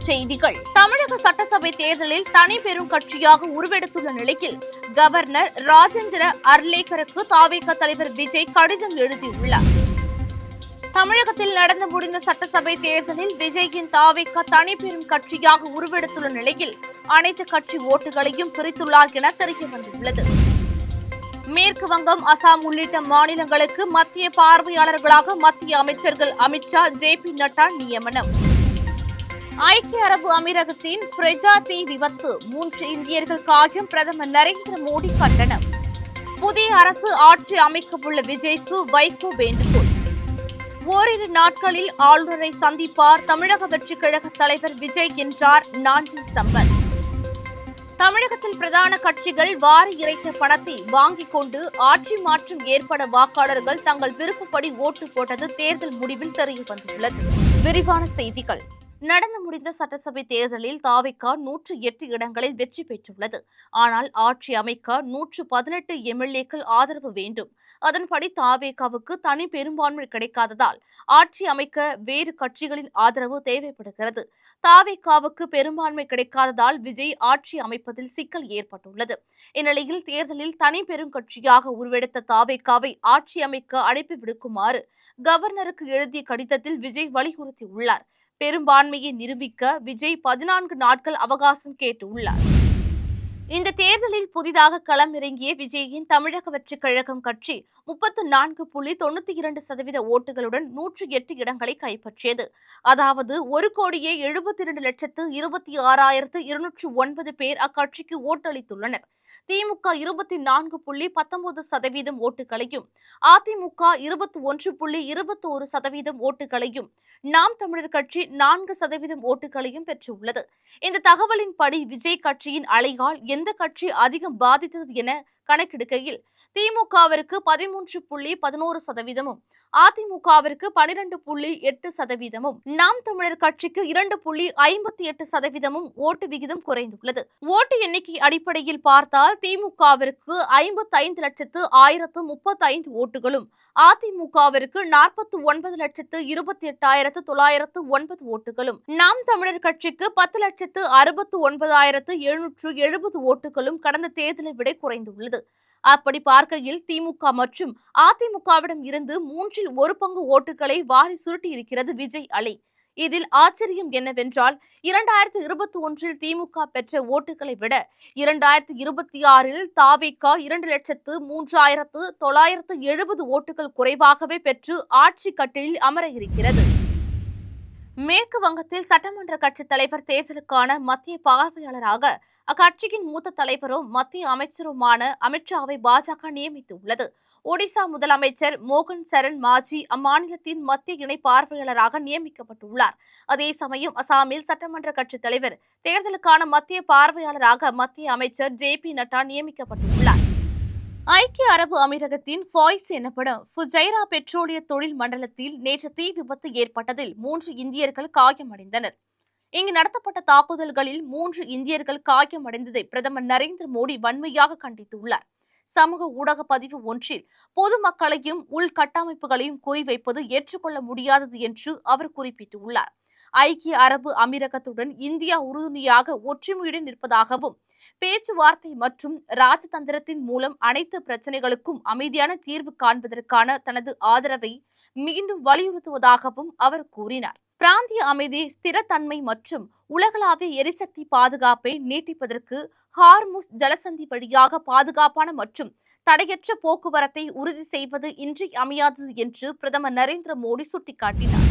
செய்திகள். தமிழக சட்டசபை தேர்தலில் தனி பெரும் கட்சியாக உருவெடுத்துள்ள நிலையில் கவர்னர் ராஜேந்திர அர்லேக்கருக்கு தாவேகா தலைவர் விஜய் கடிதம் எழுதியுள்ளார். தமிழகத்தில் நடந்து முடிந்த சட்டசபை தேர்தலில் விஜயின் தாவேகா தனி பெரும் கட்சியாக உருவெடுத்துள்ள நிலையில் அனைத்து கட்சி ஓட்டுகளையும் பிரித்துள்ளார் என தெரியவந்துள்ளது. மேற்கு வங்கம், அசாம் உள்ளிட்ட மாநிலங்களுக்கு மத்திய பார்வையாளர்களாக மத்திய அமைச்சர்கள் அமித்ஷா, ஜே.பி. நட்டா நியமனம். ஐக்கிய அரபு அமீரகத்தின் ஃப்ரெஜா தீ விபத்து, 3 இந்தியர்கள் காயம், பிரதமர் நரேந்திர மோடி கண்டனம். புதிய அரசு ஆட்சி அமைக்கவுள்ள விஜய்க்கு வைகோ வேண்டுகோள். ஓரிரு நாட்களில் ஆளுநரை சந்திப்பார் தமிழக வெற்றிக் கழக தலைவர் விஜய் என்றார் நாஞ்சில் சம்பத். தமிழகத்தில் பிரதான கட்சிகள் வாரி இறைத்த பணத்தை வாங்கிக் கொண்டு ஆட்சி மாற்றம் ஏற்பட வாக்காளர்கள் தங்கள் விருப்பப்படி ஓட்டு போட்டது தேர்தல் முடிவில் தெரியவந்துள்ளது. விரிவான செய்திகள். நடந்து முடிந்த சட்டசபை தேர்தலில் தாவேகா 108 இடங்களில் வெற்றி பெற்றுள்ளது. ஆனால் ஆட்சி அமைக்க 118 எம்எல்ஏக்கள் ஆதரவு வேண்டும். அதன்படி தாவேகாவுக்கு தனி பெரும்பான்மை கிடைக்காததால் ஆட்சி அமைக்க வேறு கட்சிகளின் ஆதரவு தேவைப்படுகிறது. தாவேகாவுக்கு பெரும்பான்மை கிடைக்காததால் விஜய் ஆட்சி அமைப்பதில் சிக்கல் ஏற்பட்டுள்ளது. இந்நிலையில் தேர்தலில் தனி பெரும் கட்சியாக உருவெடுத்த தாவேகாவை ஆட்சி அமைக்க அழைப்பு விடுக்குமாறு கவர்னருக்கு எழுதிய கடிதத்தில் விஜய் வலியுறுத்தியுள்ளார். பெரும்பான்மையை நிரூபிக்க விஜய் 14 நாட்கள் அவகாசம் கேட்டுள்ளார். இந்த தேர்தலில் புதிதாக களமிறங்கிய விஜயின் தமிழக வெற்றிக் கழகம் கட்சி 34.92% ஓட்டுகளுடன் 108 இடங்களை கைப்பற்றியது. அதாவது 1,72,26,209 பேர் அக்கட்சிக்கு ஓட்டளித்துள்ளனர். திமுக 24.19% ஓட்டுகளையும், அதிமுக 21.21% ஓட்டுகளையும், நாம் தமிழர் கட்சி 4% ஓட்டுகளையும் பெற்றுள்ளது. இந்த தகவலின்படி விஜய் கட்சியின் அலையால் எந்த கட்சி அதிகம் பாதித்தது என கணக்கெடுக்கையில் திமுகவிற்கு 13.11%, அதிமுகவிற்கு 12.8%, நாம் தமிழர் கட்சிக்கு 2.58% ஓட்டு விகிதம் குறைந்துள்ளது. ஓட்டு எண்ணிக்கை அடிப்படையில் பார்த்தால் திமுகவிற்கு 55,1035 ஓட்டுகளும், அதிமுகவிற்கு 49,28,909 ஓட்டுகளும், நாம் தமிழர் கட்சிக்கு 10,69,770 ஓட்டுகளும் கடந்த தேர்தலை விட குறைந்துள்ளது. அப்படி பார்க்கையில் திமுக மற்றும் அதிமுகவிடம் இருந்து 1/3 பங்கு ஓட்டுகளை வாரி சுருட்டியிருக்கிறது விஜய் அலை. இதில் ஆச்சரியம் என்னவென்றால் 2021 திமுக பெற்ற ஓட்டுகளை விட 2026 தாவேகா 2,03,970 ஓட்டுகள் குறைவாகவே பெற்று ஆட்சி கட்டிலில் அமர இருக்கிறது. மேற்கு வங்கத்தில் சட்டமன்ற கட்சித் தலைவர் தேர்தலுக்கான மத்திய பார்வையாளராக அக்கட்சியின் மூத்த தலைவரும் மத்திய அமைச்சருமான அமித்ஷாவை பாஜக நியமித்துள்ளது. ஒடிசா முதலமைச்சர் மோகன் சரண் மாஜி அம்மாநிலத்தின் மத்திய இணை பார்வையாளராக நியமிக்கப்பட்டுள்ளார். அதே சமயம் அசாமில் சட்டமன்ற கட்சித் தலைவர் தேர்தலுக்கான மத்திய பார்வையாளராக மத்திய அமைச்சர் ஜே.பி. நட்டா நியமிக்கப்பட்டுள்ளார். ஐக்கிய அரபு அமீரகத்தின் ஃபாய்ஸ் எனப்படும் ஃபுஜைரா பெட்ரோலிய தொழில் மண்டலத்தில் நேற்று தீ விபத்து ஏற்பட்டதில் 3 இந்தியர்கள் காயமடைந்தனர். இங்கு நடத்தப்பட்ட தாக்குதல்களில் 3 இந்தியர்கள் காயமடைந்ததை பிரதமர் நரேந்திர மோடி வன்மையாக கண்டித்துள்ளார். சமூக ஊடக பதிவு ஒன்றில் பொதுமக்களையும் உள்கட்டமைப்புகளையும் குறிவைப்பது ஏற்றுக்கொள்ள முடியாதது என்று அவர் குறிப்பிட்டுள்ளார். ஐக்கிய அரபு அமீரகத்துடன் இந்தியா உறுதுணையாக ஒற்றுமையுடன் நிற்பதாகவும், பேச்சுவார்த்தை மற்றும் ராஜதந்திரத்தின் மூலம் அனைத்து பிரச்சினைகளுக்கும் அமைதியான தீர்வு காண்பதற்கான தனது ஆதரவை மீண்டும் வலியுறுத்துவதாகவும் அவர் கூறினார். பிராந்திய அமைதி, ஸ்திரத்தன்மை மற்றும் உலகளாவிய எரிசக்தி பாதுகாப்பை நீட்டிப்பதற்கு ஹார்முஸ் ஜலசந்தி வழியாக பாதுகாப்பான மற்றும் தடையற்ற போக்குவரத்தை உறுதி செய்வது இன்றியமையாதது என்று பிரதமர் நரேந்திர மோடி சுட்டிக்காட்டினார்.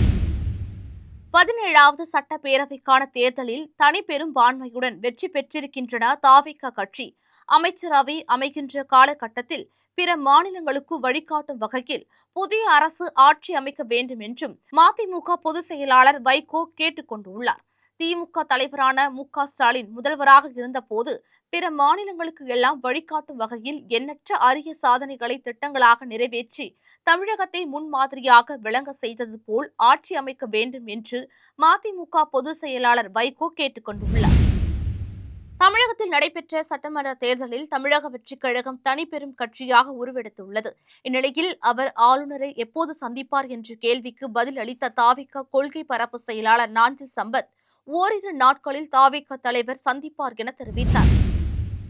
17வது சட்டப்பேரவைக்கான தேர்தலில் தனி பெரும்பான்மையுடன் வெற்றி பெற்றிருக்கின்றன தாவேகா கட்சி. அமைச்சரவை அமைகின்ற காலகட்டத்தில் பிற மாநிலங்களுக்கு வழிகாட்டும் வகையில் புதிய அரசு ஆட்சி அமைக்க வேண்டும் என்றும் மதிமுக பொதுச் செயலாளர் வைகோ கேட்டுக் கொண்டுள்ளார். திமுக தலைவரான மு.க. ஸ்டாலின் முதல்வராக இருந்தபோது பிற மாநிலங்களுக்கு எல்லாம் வழிகாட்டும் வகையில் எண்ணற்ற அரிய சாதனைகளை திட்டங்களாக நிறைவேற்றி தமிழகத்தை முன்மாதிரியாக விளங்க செய்தது போல் ஆட்சி அமைக்க வேண்டும் என்று மதிமுக பொதுச் செயலாளர் வைகோ கேட்டுக் கொண்டுள்ளார். தமிழகத்தில் நடைபெற்ற சட்டமன்ற தேர்தலில் தமிழக வெற்றிக் கழகம் தனிப்பெரும் கட்சியாக உருவெடுத்துள்ளது. இந்நிலையில் அவர் ஆளுநரை எப்போது சந்திப்பார் என்ற கேள்விக்கு பதில் அளித்த தாவிக கொள்கை பரப்பு செயலாளர் நாஞ்சில் சம்பத், ஓரிரு நாட்களில் தாவேக தலைவர் சந்திப்பார் என தெரிவித்தார்.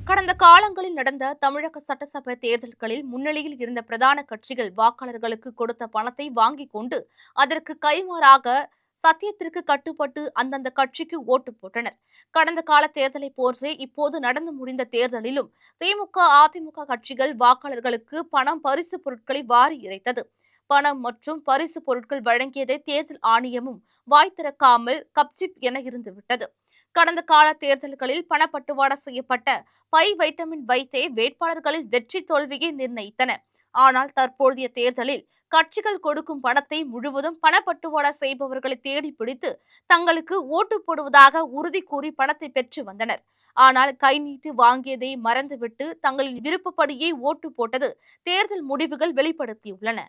கடந்த காலங்களில் நடந்த தமிழக சட்டசபை தேர்தல்களில் முன்னிலையில் இருந்த பிரதான கட்சிகள் வாக்காளர்களுக்கு கொடுத்த பணத்தை வாங்கிக் கொண்டு அதற்கு கைமாறாக சத்தியத்திற்கு கட்டுப்பட்டு அந்தந்த கட்சிக்கு ஓட்டு போட்டனர். கடந்த கால தேர்தலை போன்றே இப்போது நடந்து முடிந்த தேர்தலிலும் திமுக, அதிமுக கட்சிகள் வாக்காளர்களுக்கு பணம், பரிசு பொருட்களை வாரி இறைத்தது. பணம் மற்றும் பரிசு பொருட்கள் வழங்கியதை தேர்தல் ஆணையமும் வாய் திறக்காமல் கப்சிப் என இருந்துவிட்டது. கடந்த கால தேர்தல்களில் பணப்பட்டுவாடா செய்யப்பட்ட பை வைட்டமின் வைத்தே வேட்பாளர்களின் வெற்றி தோல்வியை நிர்ணயித்தன. ஆனால் தற்போதைய தேர்தலில் கட்சிகள் கொடுக்கும் பணத்தை முழுவதும் பணப்பட்டுவாடா செய்பவர்களை தேடி பிடித்து தங்களுக்கு ஓட்டு போடுவதாக உறுதி கூறி பணத்தை பெற்று வந்தனர். ஆனால் கை நீட்டி வாங்கியதை மறந்துவிட்டு தங்களின் விருப்பப்படியே ஓட்டு போட்டது தேர்தல் முடிவுகள் வெளிப்படுத்தியுள்ளன.